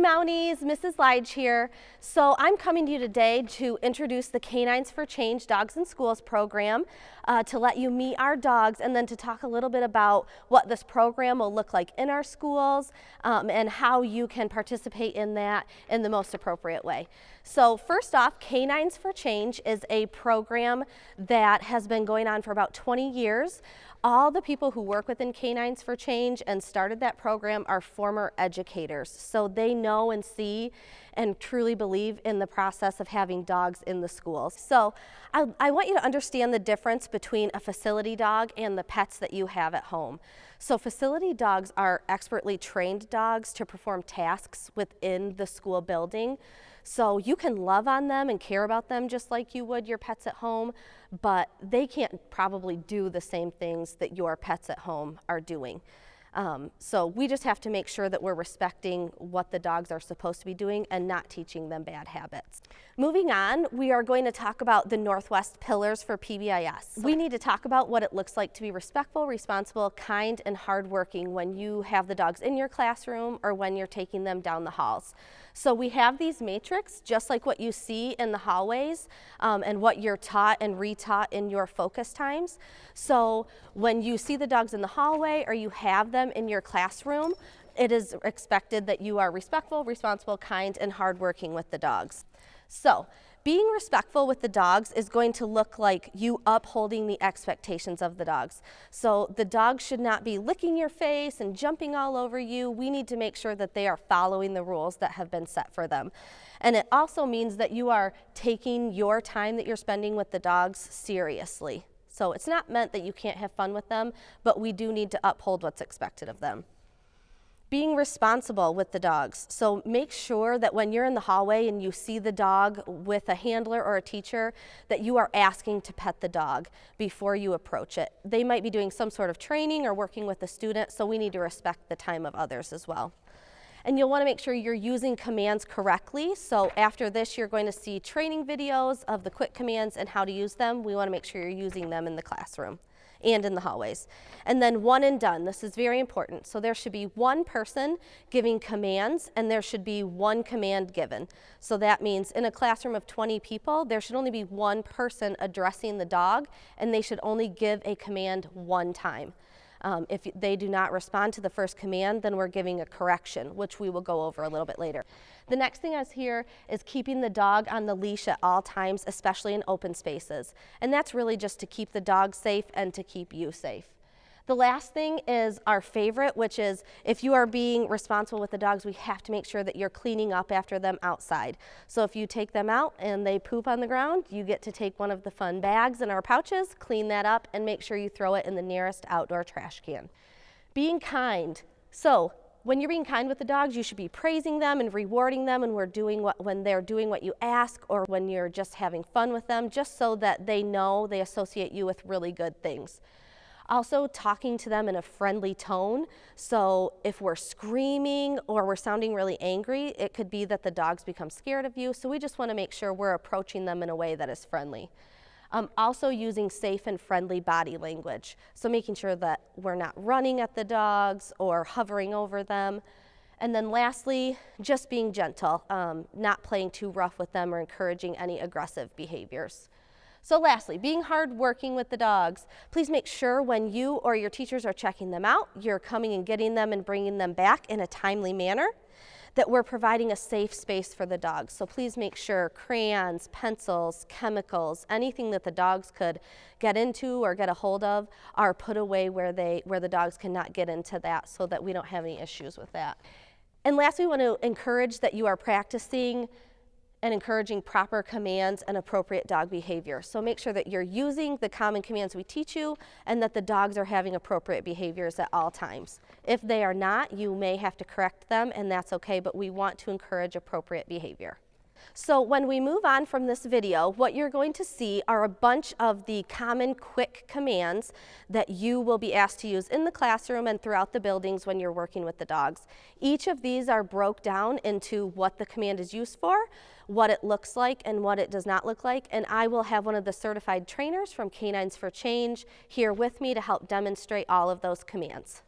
Mounties, Mrs. Lige here. So I'm coming to you today to introduce the Canines for Change Dogs in Schools program, to let you meet our dogs and then to talk a little bit about what this program will look like in our schools and how you can participate in that in the most appropriate way. So first off, Canines for Change is a program that has been going on for about 20 years. All the people who work within Canines for Change and started that program are former educators, so they know and see and truly believe in the process of having dogs in the schools. So I want you to understand the difference between a facility dog and the pets that you have at home. So facility dogs are expertly trained dogs to perform tasks within the school building. So you can love on them and care about them just like you would your pets at home, but they can't probably do the same things that your pets at home are doing. So we just have to make sure that we're respecting what the dogs are supposed to be doing and not teaching them bad habits. Moving on, we are going to talk about the Northwest Pillars for PBIS. We need to talk about what it looks like to be respectful, responsible, kind, and hardworking when you have the dogs in your classroom or when you're taking them down the halls. So we have these matrix, just like what you see in the hallways and what you're taught and retaught in your focus times. So when you see the dogs in the hallway or you have them in your classroom, it is expected that you are respectful, responsible, kind, and hardworking with the dogs. So being respectful with the dogs is going to look like you upholding the expectations of the dogs. So the dogs should not be licking your face and jumping all over you. We need to make sure that they are following the rules that have been set for them. And it also means that you are taking your time that you're spending with the dogs seriously. So it's not meant that you can't have fun with them, but we do need to uphold what's expected of them. Being responsible with the dogs. So make sure that when you're in the hallway and you see the dog with a handler or a teacher, that you are asking to pet the dog before you approach it. They might be doing some sort of training or working with a student, so we need to respect the time of others as well. And you'll want to make sure you're using commands correctly. So after this, you're going to see training videos of the quick commands and how to use them. We want to make sure you're using them in the classroom and in the hallways. And then one and done. This is very important. So there should be one person giving commands and there should be one command given. So that means in a classroom of 20 people, there should only be one person addressing the dog and they should only give a command one time. If they do not respond to the first command, then we're giving a correction, which we will go over a little bit later. The next thing is here is keeping the dog on the leash at all times, especially in open spaces. And that's really just to keep the dog safe and to keep you safe. The last thing is our favorite, which is if you are being responsible with the dogs, we have to make sure that you're cleaning up after them outside. So if you take them out and they poop on the ground, you get to take one of the fun bags in our pouches, clean that up, and make sure you throw it in the nearest outdoor trash can. Being kind. So when you're being kind with the dogs, you should be praising them and rewarding them when they're doing what you ask or when you're just having fun with them, just so that they know they associate you with really good things. Also talking to them in a friendly tone. So if we're screaming or we're sounding really angry, it could be that the dogs become scared of you. So we just want to make sure we're approaching them in a way that is friendly. Also using safe and friendly body language. So making sure that we're not running at the dogs or hovering over them. And then lastly, just being gentle, not playing too rough with them or encouraging any aggressive behaviors. So lastly, being hardworking with the dogs. Please make sure when you or your teachers are checking them out, you're coming and getting them and bringing them back in a timely manner, that we're providing a safe space for the dogs. So please make sure crayons, pencils, chemicals, anything that the dogs could get into or get a hold of are put away where the dogs cannot get into that, so that we don't have any issues with that. And lastly, we want to encourage that you are practicing and encouraging proper commands and appropriate dog behavior. So make sure that you're using the common commands we teach you and that the dogs are having appropriate behaviors at all times. If they are not, you may have to correct them, and that's okay, but we want to encourage appropriate behavior. So when we move on from this video, what you're going to see are a bunch of the common quick commands that you will be asked to use in the classroom and throughout the buildings when you're working with the dogs. Each of these are broke down into what the command is used for, what it looks like, and what it does not look like. And I will have one of the certified trainers from Canines for Change here with me to help demonstrate all of those commands.